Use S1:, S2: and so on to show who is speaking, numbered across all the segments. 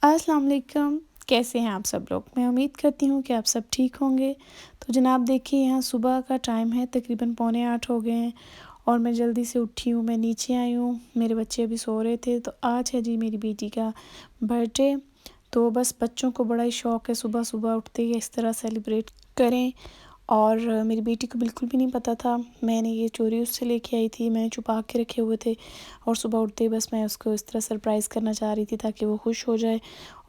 S1: अस्सलाम वालेकुम। कैसे हैं आप सब लोग? मैं उम्मीद करती हूँ कि आप सब ठीक होंगे। तो जनाब देखिए, यहाँ सुबह का टाइम है, तकरीबन पौने 8 हो गए हैं और मैं जल्दी से उठी हूँ। मैं नीचे आई हूँ, मेरे बच्चे अभी सो रहे थे। तो आज है जी मेरी बेटी का बर्थडे। तो बस बच्चों को बड़ा ही शौक़ है सुबह-सुबह उठते ही इस तरह सेलिब्रेट करें। और मेरी बेटी को बिल्कुल भी नहीं पता था। मैंने ये चोरी उससे लेके आई थी, मैंने छुपा के रखे हुए थे और सुबह उठते ही बस मैं उसको इस तरह सरप्राइज़ करना चाह रही थी ताकि वो खुश हो जाए।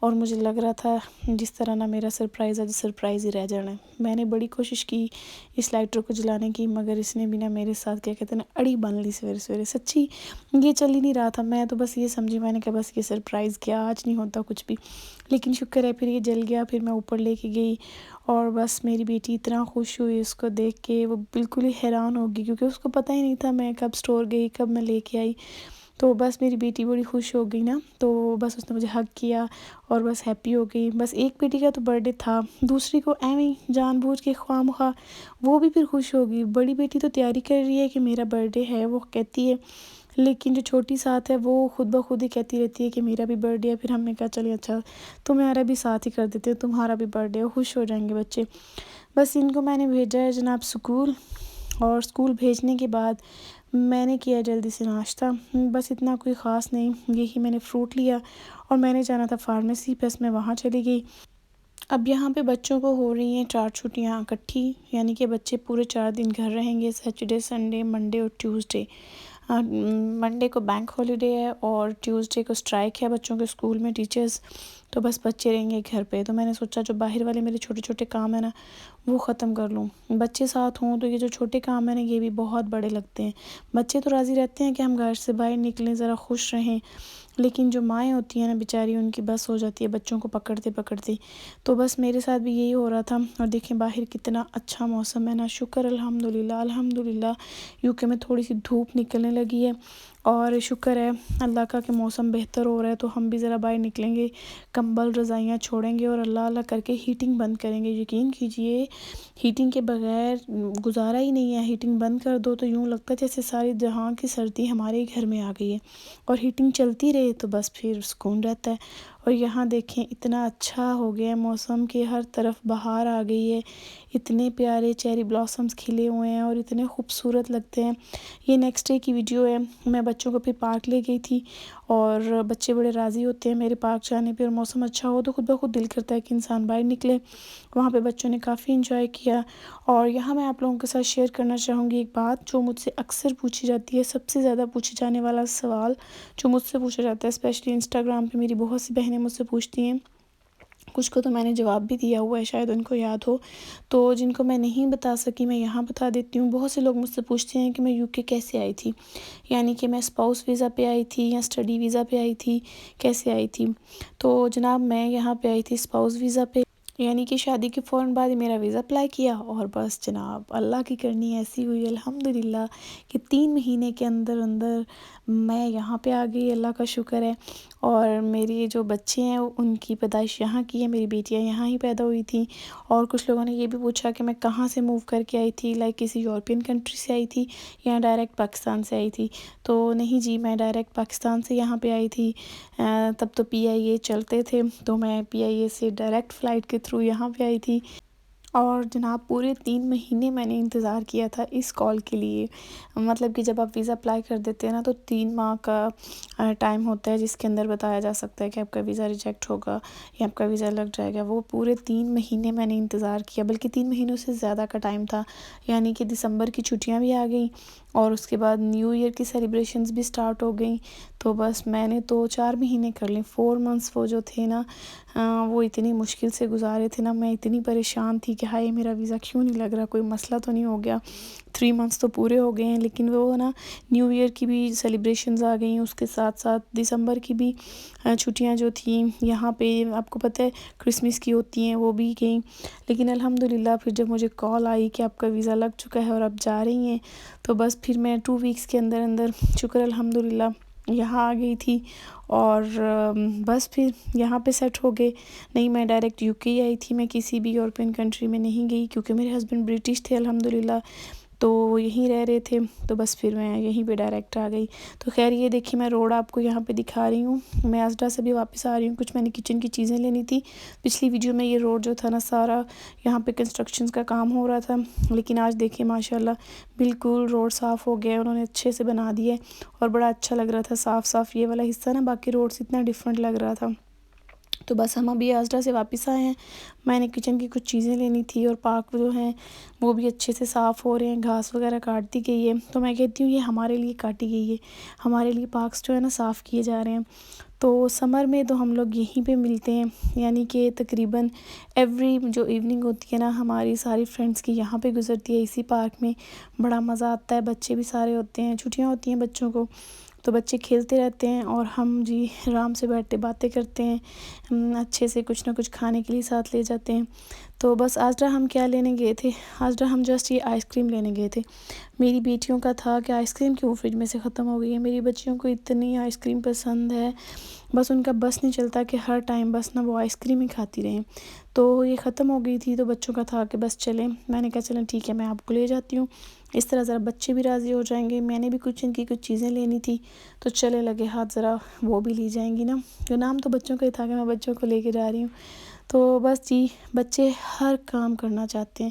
S1: और मुझे लग रहा था जिस तरह ना मेरा सरप्राइज़ आज सरप्राइज़ ही रह जाना है। मैंने बड़ी कोशिश की इस लाइटर को जलाने की, मगर इसने भी ना मेरे साथ क्या कहते हैं ना अड़ी बांध ली सवेरे-सवेरे। सच्ची ये चल ही नहीं रहा था। मैं तो बस ये समझी, मैंने कहा बस ये सरप्राइज़ क्या, आज नहीं होता कुछ भी। लेकिन शुक्र है फिर ये जल गया। फिर मैं ऊपर लेके गई और बस मेरी बेटी इतना खुश हुई उसको देख के, वो बिल्कुल ही हैरान हो गई क्योंकि उसको पता ही नहीं था मैं कब स्टोर गई, कब मैं लेके आई। तो बस मेरी बेटी बड़ी खुश हो गई ना, तो बस उसने मुझे हग किया और बस हैप्पी हो गई। बस एक बेटी का तो बर्थडे था, दूसरी को ऐवें ही जानबूझ के ख्वामखा वो भी फिर खुश हो गई। बड़ी बेटी तो तैयारी कर रही है कि मेरा बर्थडे है, वो कहती है, लेकिन जो छोटी साथ है वो खुद ब खुद ही कहती रहती है कि मेरा भी बर्थडे है। फिर हमने कहा चलिए अच्छा तुम्हारा भी साथ ही कर देते हैं, तुम्हारा भी बर्थडे है, खुश हो जाएंगे बच्चे। बस इनको मैंने भेजा है जनाब स्कूल, और स्कूल भेजने के बाद मैंने किया जल्दी से नाश्ता। बस इतना कोई ख़ास नहीं, यही मैंने फ्रूट लिया और मैंने जाना था फार्मेसी, बस मैं वहाँ चली गई। अब यहाँ पे बच्चों को हो रही हैं 4 छुट्टियाँ इकट्ठी, यानी कि बच्चे पूरे 4 दिन घर रहेंगे, सैटरडे, संडे, मंडे और ट्यूसडे। मंडे को बैंक हॉलीडे है और ट्यूसडे को स्ट्राइक है बच्चों के स्कूल में, टीचर्स। तो बस बच्चे रहेंगे घर पे। तो मैंने सोचा जो बाहर वाले मेरे छोटे-छोटे काम है ना, वो ख़त्म कर लूँ। बच्चे साथ हों तो ये जो छोटे काम है ना, ये भी बहुत बड़े लगते हैं। बच्चे तो राज़ी रहते हैं कि हम घर से बाहर निकलें, ज़रा खुश रहें, लेकिन जो माएँ होती हैं ना बेचारी, उनकी बस हो जाती है बच्चों को पकड़ते-पकड़ते। तो बस मेरे साथ भी यही हो रहा था। और देखें बाहर कितना अच्छा मौसम है ना, शुक्र अल्हम्दुलिल्लाह अल्हम्दुलिल्लाह यूके में थोड़ी सी धूप निकलने लगी है और शुक्र है अल्लाह का कि मौसम बेहतर हो रहा है। तो हम भी ज़रा बाहर निकलेंगे, कंबल रज़ाइयाँ छोड़ेंगे और अल्लाह अल्लाह करके हीटिंग बंद करेंगे। यकीन कीजिए हीटिंग के बगैर गुजारा ही नहीं है। हीटिंग बंद कर दो तो यूँ लगता है जैसे सारी जहाँ की सर्दी हमारे घर में आ गई है, और हीटिंग चलती रहे तो बस फिर सुकून रहता है। और यहाँ देखें इतना अच्छा हो गया है मौसम कि हर तरफ बहार आ गई है। इतने प्यारे चेरी ब्लॉसम्स खिले हुए हैं और इतने खूबसूरत लगते हैं। ये नेक्स्ट डे की वीडियो है। मैं बच्चों को फिर पार्क ले गई थी और बच्चे बड़े राज़ी होते हैं मेरे पार्क जाने पे, और मौसम अच्छा हो तो खुद ब खुद दिल करता है कि इंसान बाहर निकले। वहाँ पे बच्चों ने काफ़ी एंजॉय किया। और यहाँ मैं आप लोगों के साथ शेयर करना चाहूँगी एक बात जो मुझसे अक्सर पूछी जाती है, सबसे ज़्यादा पूछे जाने वाला सवाल जो मुझसे पूछा जाता है, स्पेशली इंस्टाग्राम पे मेरी बहुत सी बहनें मुझसे पूछती हैं। कुछ को तो मैंने जवाब भी दिया हुआ है, शायद उनको याद हो। तो जिनको मैं नहीं बता सकी मैं यहाँ बता देती हूँ। बहुत से लोग मुझसे पूछते हैं कि मैं यूके कैसे आई थी, यानी कि मैं स्पाउस वीज़ा पे आई थी या स्टडी वीज़ा पे आई थी, कैसे आई थी। तो जनाब मैं यहाँ पे आई थी स्पाउस वीज़ा पे, यानी कि शादी के फ़ौरन बाद ही मेरा वीज़ा अप्लाई किया और बस जनाब अल्लाह की करनी ऐसी हुई अल्हम्दुलिल्लाह कि 3 महीने के अंदर-अंदर मैं यहाँ पे आ गई, अल्लाह का शुक्र है। और मेरे जो बच्चे हैं उनकी पैदाइश यहाँ की है, मेरी बेटियाँ यहाँ ही पैदा हुई थी। और कुछ लोगों ने ये भी पूछा कि मैं कहाँ से मूव करके आई थी, लाइक किसी यूरोपियन कंट्री से आई थी या डायरेक्ट पाकिस्तान से आई थी। तो नहीं जी, मैं डायरेक्ट पाकिस्तान से यहाँ पे आई थी। तब तो पीआईए चलते थे, तो मैं पीआईए से डायरेक्ट फ़्लाइट के थ्रू यहाँ पे आई थी। और जनाब पूरे 3 महीने मैंने इंतज़ार किया था इस कॉल के लिए। मतलब कि जब आप वीज़ा अप्लाई कर देते हैं ना, तो 3 माह का टाइम होता है जिसके अंदर बताया जा सकता है कि आपका वीज़ा रिजेक्ट होगा या आपका वीज़ा लग जाएगा। वो पूरे 3 महीने मैंने इंतज़ार किया, बल्कि 3 महीनों से ज़्यादा का टाइम था। यानी कि दिसंबर की छुट्टियाँ भी आ गईं और उसके बाद न्यू ईयर की सेलिब्रेशंस भी स्टार्ट हो गई। तो बस मैंने तो 4 महीने कर लिए, 4 मंथ्स वो जो थे ना, वो इतनी मुश्किल से गुजारे थे ना। मैं इतनी परेशान थी कि हाय मेरा वीज़ा क्यों नहीं लग रहा, कोई मसला तो नहीं हो गया। 3 मंथ्स तो पूरे हो गए हैं, लेकिन वो ना न्यू ईयर की भी सेलिब्रेशंस आ गई, उसके साथ साथ दिसंबर की भी छुट्टियां जो थी यहाँ पे आपको पता है क्रिसमस की होती हैं, वो भी गई। लेकिन अल्हम्दुलिल्लाह फिर जब मुझे कॉल आई कि आपका वीज़ा लग चुका है और आप जा रही हैं, तो बस फिर मैं 2 वीक्स के अंदर अंदर शुक्र अल्हम्दुलिल्लाह यहाँ आ गई थी। और बस फिर यहाँ पे सेट हो गए। नहीं, मैं डायरेक्ट यूके ही आई थी, मैं किसी भी यूरोपियन कंट्री में नहीं गई क्योंकि मेरे हस्बैंड ब्रिटिश थे अल्हम्दुलिल्लाह। تو وہ یہیں رہ رہے تھے، تو بس پھر میں یہیں پہ ڈائریکٹ آ گئی۔ تو خیر یہ دیکھیے میں روڈ آپ کو یہاں پہ دکھا رہی ہوں، میں آزڈا سے بھی واپس آ رہی ہوں، کچھ میں نے کچن کی چیزیں لینی تھی۔ پچھلی ویڈیو میں یہ روڈ جو تھا نا سارا یہاں پہ کنسٹرکشنز کا کام ہو رہا تھا، لیکن آج دیکھیے ماشاءاللہ بالکل روڈ صاف ہو گیا، انہوں نے اچھے سے بنا دیا ہے اور بڑا اچھا لگ رہا تھا، صاف صاف یہ والا حصہ نا، باقی روڈ سے اتنا ڈیفرنٹ لگ رہا تھا۔ تو بس ہم ابھی آزڈا سے واپس آئے ہیں، میں نے کچن کی کچھ چیزیں لینی تھی اور پارک جو ہیں وہ بھی اچھے سے صاف ہو رہے ہیں، گھاس وغیرہ کاٹ دی گئی ہے۔ تو میں کہتی ہوں یہ ہمارے لیے کاٹی گئی ہے، ہمارے لیے پارکس جو ہے نا صاف کیے جا رہے ہیں۔ تو سمر میں تو ہم لوگ یہیں پہ ملتے ہیں، یعنی کہ تقریباً ایوری جو ایوننگ ہوتی ہے نا ہماری ساری فرینڈس کی یہاں پہ گزرتی ہے، اسی پارک میں۔ بڑا مزہ آتا ہے، بچے بھی سارے ہوتے ہیں، چھٹیاں ہوتی ہیں بچوں کو تو بچے کھیلتے رہتے ہیں اور ہم جی آرام سے بیٹھتے باتیں کرتے ہیں، اچھے سے کچھ نہ کچھ کھانے کے لیے ساتھ لے جاتے ہیں۔ تو بس آزڈا ہم کیا لینے گئے تھے، آزڈا ہم جسٹ یہ آئس کریم لینے گئے تھے۔ میری بیٹیوں کا تھا کہ آئس کریم کیوں فریج میں سے ختم ہو گئی ہے، میری بچیوں کو اتنی آئس کریم پسند ہے، بس ان کا بس نہیں چلتا کہ ہر ٹائم بس نہ وہ آئس کریم ہی کھاتی رہیں۔ تو یہ ختم ہو گئی تھی تو بچوں کا تھا کہ بس چلیں، میں نے کہا چلیں ٹھیک ہے میں آپ کو لے جاتی ہوں، اس طرح ذرا بچے بھی راضی ہو جائیں گے، میں نے بھی کچھ ان کی کچھ چیزیں لینی تھی تو چلے لگے ہاتھ ذرا وہ بھی لی جائیں گی نا، جو نام تو بچوں کا ہی تھا کہ میں بچوں کو لے کے جا رہی ہوں۔ تو بس جی بچے ہر کام کرنا چاہتے ہیں،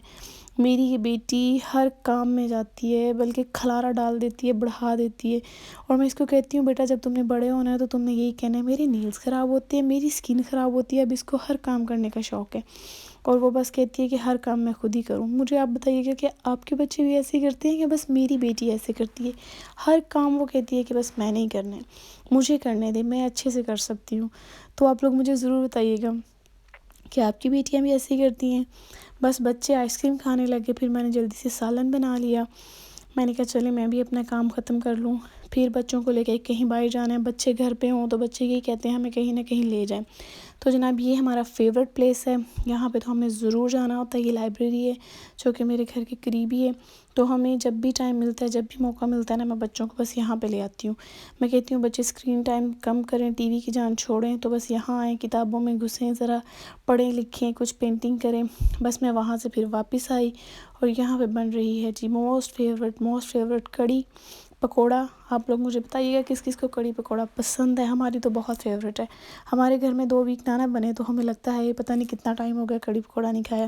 S1: میری یہ بیٹی ہر کام میں جاتی ہے، بلکہ کھلارا ڈال دیتی ہے، بڑھا دیتی ہے، اور میں اس کو کہتی ہوں بیٹا جب تم نے بڑے ہونا ہے تو تم نے یہی کہنا ہے میری نیلز خراب ہوتی ہے، میری سکن خراب ہوتی ہے، اب اس کو ہر کام کرنے کا شوق ہے اور وہ بس کہتی ہے کہ ہر کام میں خود ہی کروں۔ مجھے آپ بتائیے گا کہ آپ کے بچے بھی ایسے ہی کرتے ہیں کہ بس میری بیٹی ایسے کرتی ہے، ہر کام وہ کہتی ہے کہ بس میں نہیں کرنا ہے، مجھے کرنے دے، میں اچھے سے کر سکتی ہوں۔ تو آپ لوگ مجھے ضرور بتائیے گا کہ آپ کی بیٹیاں بھی ایسے ہی کرتی ہیں۔ بس بچے آئس کریم کھانے لگے، پھر میں نے جلدی سے سالن بنا لیا، میں نے کہا چلیں میں بھی اپنا کام ختم کر لوں، پھر بچوں کو لے کے کہیں باہر جانا ہے، بچے گھر پہ ہوں تو بچے یہ کہتے ہیں ہمیں کہیں نہ کہیں لے جائیں۔ تو جناب یہ ہمارا فیورٹ پلیس ہے، یہاں پہ تو ہمیں ضرور جانا ہوتا ہے، یہ لائبریری ہے جو کہ میرے گھر کے قریب ہی ہے، تو ہمیں جب بھی ٹائم ملتا ہے، جب بھی موقع ملتا ہے نا میں بچوں کو بس یہاں پہ لے آتی ہوں۔ میں کہتی ہوں بچے اسکرین ٹائم کم کریں، ٹی وی کی جان چھوڑیں، تو بس یہاں آئیں، کتابوں میں گھسیں، ذرا پڑھیں لکھیں، کچھ پینٹنگ کریں۔ بس میں وہاں سے پھر واپس آئی اور یہاں پہ بن رہی ہے جی موسٹ فیورٹ کڑی پکوڑا۔ آپ لوگ مجھے بتائیے گا کس کس کو کڑی پکوڑا پسند ہے، ہماری تو بہت فیورٹ ہے، ہمارے گھر میں 2 ویک نہ بنے تو ہمیں لگتا ہے یہ پتہ نہیں کتنا ٹائم ہو گیا کڑی پکوڑا نہیں کھایا۔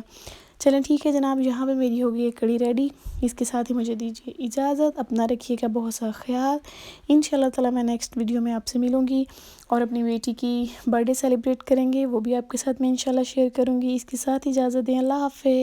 S1: چلیں ٹھیک ہے جناب، یہاں پہ میری ہوگی ایک کڑی ریڈی، اس کے ساتھ ہی مجھے دیجیے اجازت، اپنا رکھیے گا بہت سا خیال، انشاءاللہ تعالی میں نیکسٹ ویڈیو میں آپ سے ملوں گی اور اپنی بیٹی کی برتھ ڈے سیلیبریٹ کریں گے، وہ بھی آپ کے ساتھ میں انشاءاللہ شیئر کروں گی۔ اس کے ساتھ اجازت دیں، اللہ حافظ۔